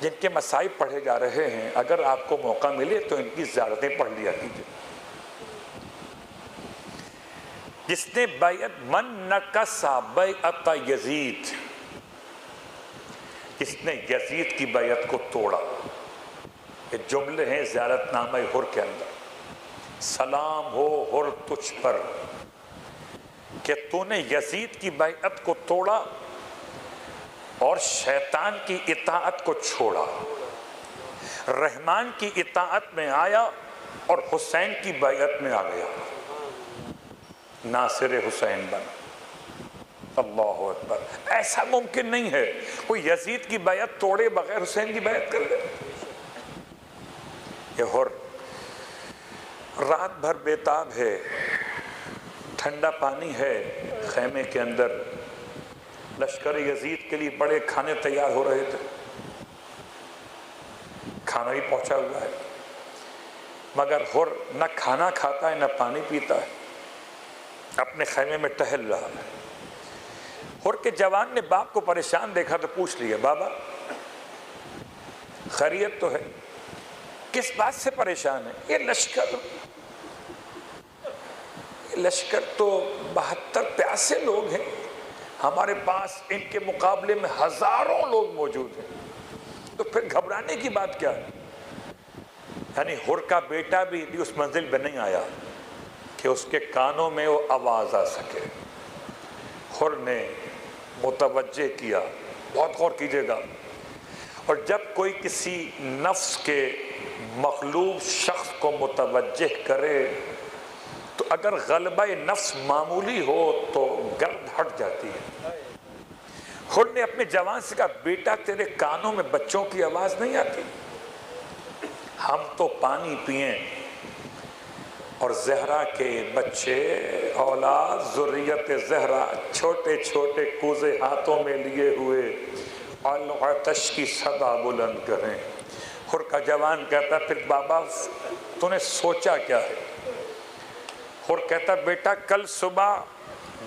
جن کے مصائب پڑھے جا رہے ہیں، اگر آپ کو موقع ملے تو ان کی زیارتیں پڑھ لیا کیجئے۔ جس نے بیعت من نکسا بیعت یزید، جس نے یزید کی بیعت کو توڑا، یہ جملے ہیں زیارت نامہ حر کے اندر۔ سلام ہو حر تجھ پر کہ تو نے یزید کی بیعت کو توڑا اور شیطان کی اطاعت کو چھوڑا، رحمان کی اطاعت میں آیا اور حسین کی بیعت میں آ گیا، ناصر حسین بنا۔ اللہ اکبر، ایسا ممکن نہیں ہے کوئی یزید کی بیعت توڑے بغیر حسین کی بیعت کر لے۔ یہ اور رات بھر بیتاب ہے، ٹھنڈا پانی ہے خیمے کے اندر، لشکر یزید کے لیے بڑے کھانے تیار ہو رہے تھے، کھانا ہی پہنچا ہوا ہے، مگر ہر نہ کھانا کھاتا ہے نہ پانی پیتا ہے، اپنے خیمے میں ٹہل رہا ہے۔ ہر کے جوان نے باپ کو پریشان دیکھا تو پوچھ لیا، بابا خیریت تو ہے؟ کس بات سے پریشان ہے؟ یہ لشکر تو 72 پیاسے لوگ ہیں، ہمارے پاس ان کے مقابلے میں ہزاروں لوگ موجود ہیں، تو پھر گھبرانے کی بات کیا ہے؟ یعنی ہر کا بیٹا بھی اس منزل پہ نہیں آیا کہ اس کے کانوں میں وہ آواز آ سکے۔ ہر نے متوجہ کیا، بہت غور کیجئے گا، اور جب کوئی کسی نفس کے مغلوب شخص کو متوجہ کرے تو اگر غلبہ نفس معمولی ہو تو گرد ہٹ جاتی ہے۔ ہر نے اپنے جوان سے کہا، بیٹا تیرے کانوں میں بچوں کی آواز نہیں آتی؟ ہم تو پانی پئیں اور زہرا کے بچے، اولاد، ذریت زہرا چھوٹے چھوٹے کوزے ہاتھوں میں لیے ہوئے العطش کی صدا بلند کریں۔ ہر کا جوان کہتا، پھر بابا تو نے سوچا کیا ہے؟ ہر کہتا، بیٹا کل صبح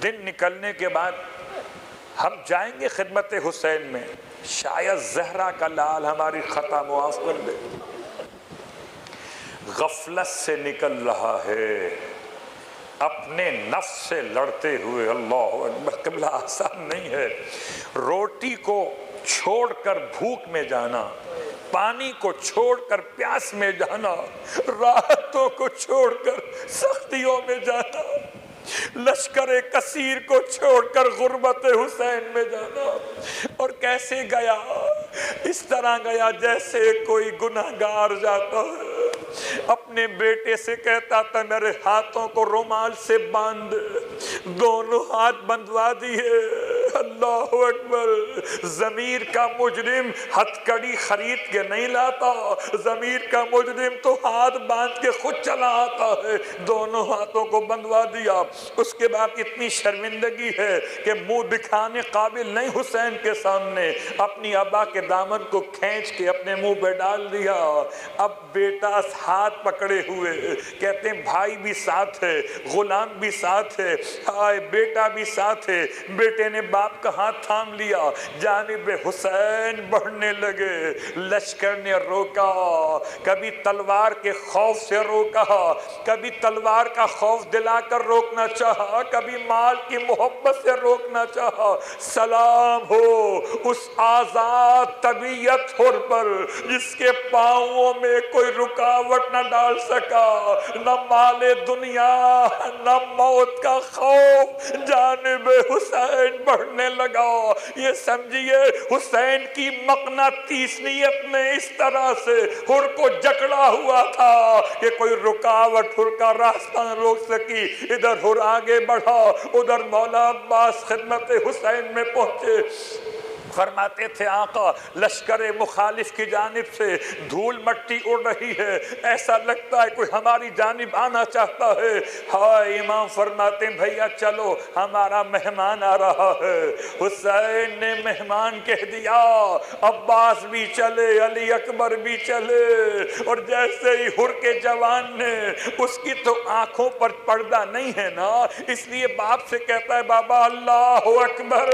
دن نکلنے کے بعد ہم جائیں گے خدمت حسین میں، شاید زہرا کا لال ہماری خطا معاف کر دے۔ غفلت سے نکل رہا ہے، اپنے نفس سے لڑتے ہوئے، اللہ اکبر، قبلہ آسان نہیں ہے۔ روٹی کو چھوڑ کر بھوک میں جانا، پانی کو چھوڑ کر پیاس میں جانا، راحتوں کو چھوڑ کر سختیوں میں جانا، لشکر کثیر کو چھوڑ کر غربت حسین میں جانا۔ اور کیسے گیا؟ اس طرح گیا جیسے کوئی گناہگار جاتا ہے۔ اپنے بیٹے سے کہتا تھا، میرے ہاتھوں کو رومال سے باندھ، دونوں ہاتھ بندھوا دیے۔ اللہ اکبر، ضمیر کا مجرم ہتھکڑی خرید کے نہیں لاتا، ضمیر کا مجرم تو ہاتھ باندھ کے خود چلا آتا ہے۔ دونوں ہاتھوں کو بندھوا دیا۔ اس کے بعد اتنی شرمندگی ہے کہ منہ دکھانے قابل نہیں حسین کے سامنے، اپنی ابا کے دامن کو کھینچ کے اپنے منہ پہ ڈال دیا۔ اب بیٹا ہاتھ پکڑے ہوئے، کہتے ہیں بھائی بھی ساتھ ہے، غلام بھی ساتھ ہے، ہائے بیٹا بھی ساتھ ہے۔ بیٹے نے باپ کا ہاتھ تھام لیا، جانب حسین بڑھنے لگے۔ لشکر نے روکا، کبھی تلوار کے خوف سے روکا، کبھی تلوار کا خوف دلا کر روکنا چاہا، کبھی مال کی محبت سے روکنا چاہا۔ سلام ہو اس آزاد طبیعت حر پر جس کے پاؤں میں کوئی رکاوٹ نہ ڈال سکا، نہ مال دنیا نہ موت کا خوف، جانب حسین بڑھنے لگا۔ یہ سمجھیے حسین کی مقناطیسیت نے اس طرح سے حر کو جکڑا ہوا تھا کہ کوئی رکاوٹ حر کا راستہ نہ روک سکی۔ ادھر حر آگے بڑھا، ادھر مولا عباس خدمت حسین میں پہنچے۔ فرماتے تھے آقا لشکر مخالف کی جانب سے دھول مٹی اڑ رہی ہے، ایسا لگتا ہے کوئی ہماری جانب آنا چاہتا ہے۔ ہائے امام فرماتے ہیں بھیا چلو ہمارا مہمان آ رہا ہے۔ حسین نے مہمان کہہ دیا، عباس بھی چلے، علی اکبر بھی چلے۔ اور جیسے ہی حر کے جوان نے، اس کی تو آنکھوں پر پردہ نہیں ہے نا، اس لیے باپ سے کہتا ہے بابا اللہ اکبر۔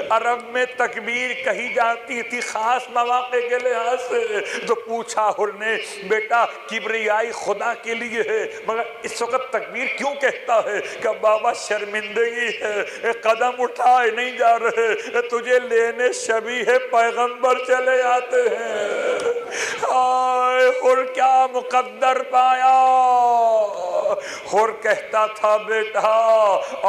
عرب میں تکبیر کہی جاتی تھی خاص مواقع کے لحاظ سے، تو پوچھا حر نے بیٹا کبریائی خدا کے لیے ہے، مگر اس وقت تکبیر کیوں کہتا ہے؟ کہ بابا شرمندگی ہے، قدم اٹھائے نہیں جا رہے، تجھے لینے شبیہ پیغمبر چلے آتے ہیں۔ آئے ہر کیا مقدر پایا. ہر کہتا تھا بیٹا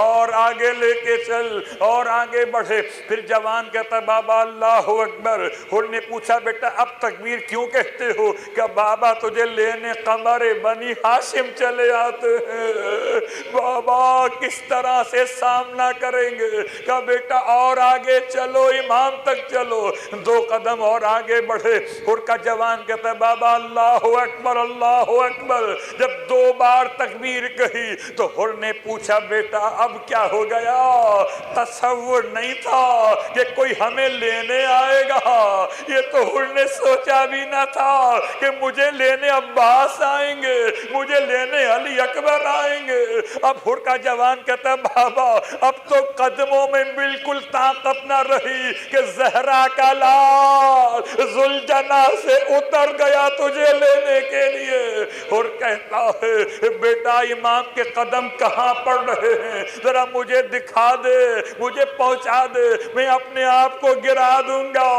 اور آگے لے کے چل اور آگے بڑھے. پھر جوان کہتا بابا اللہ اکبر. ہر نے پوچھا بیٹا اب تکبیر کیوں کہتے ہو؟ کہ بابا تجھے لینے قمر بنی ہاشم چلے آتے ہیں. بابا کس طرح سے سامنا کریں گے؟ کہ بیٹا اور آگے چلو امام تک چلو. 2 قدم اور آگے بڑھے. ہر کا جوان کہتا ہے بابا اللہ اکبر اللہ اکبر. جب 2 بار تکبیر کہی تو ہر نے پوچھا بیٹا اب کیا ہو گیا؟ تصور نہیں تھا کہ کوئی ہمیں لینے آئے گا. یہ تو ہر نے سوچا بھی نہ تھا کہ مجھے لینے عباس آئیں گے, مجھے لینے علی اکبر آئیں گے. اب ہر کا جوان کہتا ہے بابا اب تو قدموں میں بالکل طاقت نہ رہی کہ زہرا کا لال ذوالجناح سے اتر گیا تجھے لینے کے لیے. اور کہتا ہے بیٹا امام کے قدم کہاں پڑ رہے ہیں؟ ذرا مجھے دکھا دے, مجھے پہنچا دے, میں اپنے آپ کو گرا دوں گا.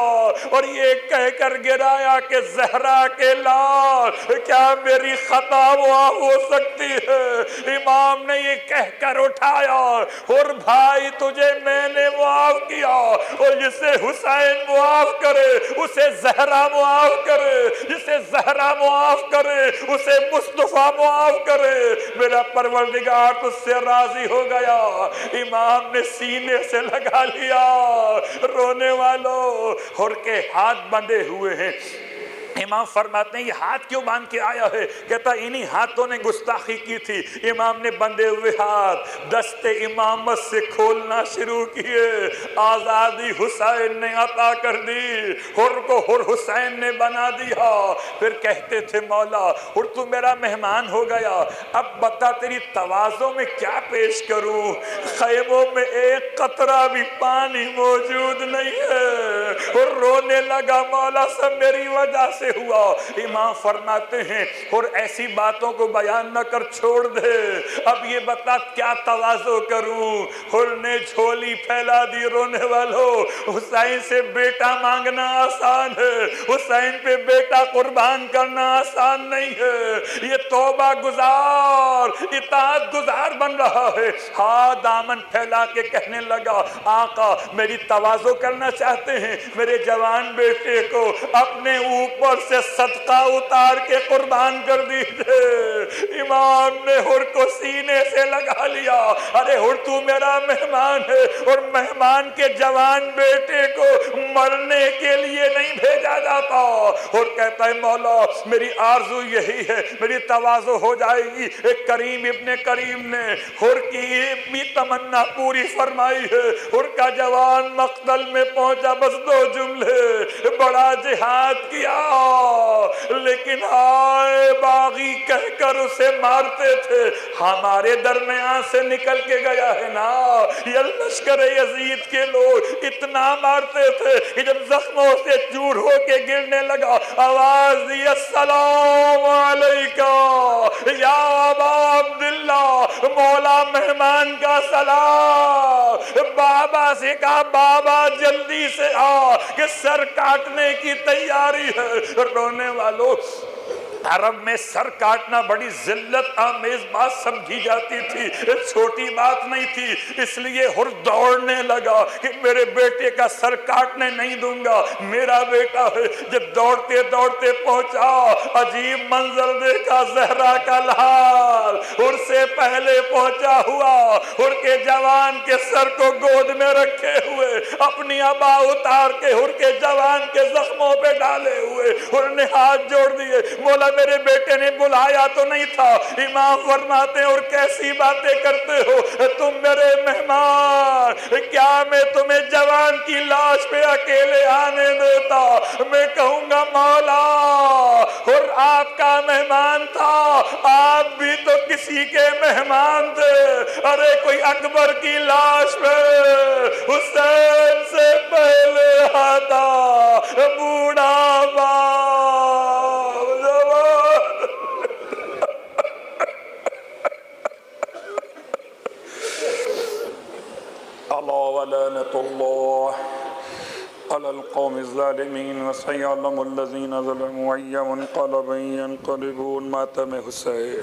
اور یہ کہہ کر گرایا کہ زہرا کے لال کیا میری خطا معاف ہو سکتی ہے؟ امام نے یہ کہہ کر اٹھایا اور بھائی تجھے میں نے معاف کیا, اور جسے حسین معاف کرے اسے زہرا معاف کرے, جسے زہرا معاف کرے اسے مصطفیٰ معاف کرے. میرا پروردگار تجھ سے راضی ہو گیا. امام نے سینے سے لگا لیا. رونے والوں ہر کے ہاتھ بندھے ہوئے ہیں. امام فرماتے ہیں یہ ہاتھ کیوں باندھ کے آیا ہے؟ کہتا انہی ہاتھوں نے گستاخی کی تھی. امام نے بندھے ہوئے ہاتھ دست امامت سے کھولنا شروع کیے. آزادی حسین نے عطا کر دی, ہر کو ہر حسین نے بنا دیا. پھر کہتے تھے مولا ہر تو میرا مہمان ہو گیا, اب بتا تیری تواضع میں کیا پیش کروں؟ خیموں میں ایک قطرہ بھی پانی موجود نہیں ہے. اور رونے لگا مولا سب میری وجہ سے ہوا. امام فرماتے ہیں اور ایسی باتوں کو بیان نہ کر چھوڑ دے, اب یہ بتا کیا تواضع کروں؟ ہر نے جھولی پھیلا دی. رونے والوں حسین سے بیٹا مانگنا آسان ہے, حسین پہ بیٹا قربان کرنا آسان نہیں ہے. یہ توبہ گزار اطاعت گزار بن رہا ہے. ہاں دامن پھیلا کے کہنے لگا آقا میری تواضع کرنا چاہتے ہیں, میرے جوان بیٹے کو اپنے اوپر سے صدقہ اتار کے قربان کر دیجئے. امام نے ہر کو سینے سے لگا لیا. ارے ہر تو میرا مہمان ہے, اور مہمان کے جوان بیٹے کو مرنے کے لیے نہیں بھیجا جاتا. اور کہتا ہے مولا میری آرزو یہی ہے, میری تواضع ہو جائے گی. ایک کریم ابن کریم نے ہر کی بھی تمنا پوری فرمائی ہے. ہر کا جوان مقتل میں پہنچا, بس 2 جملے, بڑا جہاد کیا لیکن آئے باغی کہہ کر اسے مارتے تھے. ہمارے درمیان سے نکل کے گیا ہے نا. یہ لشکر یزید کے لوگ اتنا مارتے تھے کہ جب زخموں سے چور ہو کے گرنے لگا آواز دی السلام علیکہ یا ابا عبداللہ, مولا مہمان کا سلام. بابا سے کہا بابا جلدی سے آ کہ سر کاٹنے کی تیاری ہے. رونے والوں عرب میں سر کاٹنا بڑی ذلت آمیز بات سمجھی جاتی تھی, چھوٹی بات نہیں تھی. اس لیے ہر دوڑنے لگا کہ میرے بیٹے کا سر کاٹنے نہیں دوں گا, میرا بیٹا ہے. جب دوڑتے دوڑتے پہنچا عجیب منظر دیکھا, زہرا کا لال ہر سے پہلے پہنچا ہوا, ہر کے جوان کے سر کو گود میں رکھے ہوئے, اپنی ابا اتار کے ہر کے جوان کے زخموں پہ ڈالے ہوئے. ہر نے ہاتھ جوڑ دیے, مولا میرے بیٹے نے بلایا تو نہیں تھا. امام فرماتے ہیں اور کیسی باتیں کرتے ہو تم میرے مہمان, کیا میں تمہیں جوان کی لاش پہ اکیلے آنے دیتا؟ میں کہوں گا مولا اور آپ کا مہمان تھا, آپ بھی تو کسی کے مہمان تھے. ارے کوئی اکبر کی لاش پہ حسین سے پہلے آتا, بوڑھا باپ اللہ ولعنت اللہ على القوم الظالمين وسيعلم الذين ظلموا أي منقلب ينقلبون. ماتم حسین.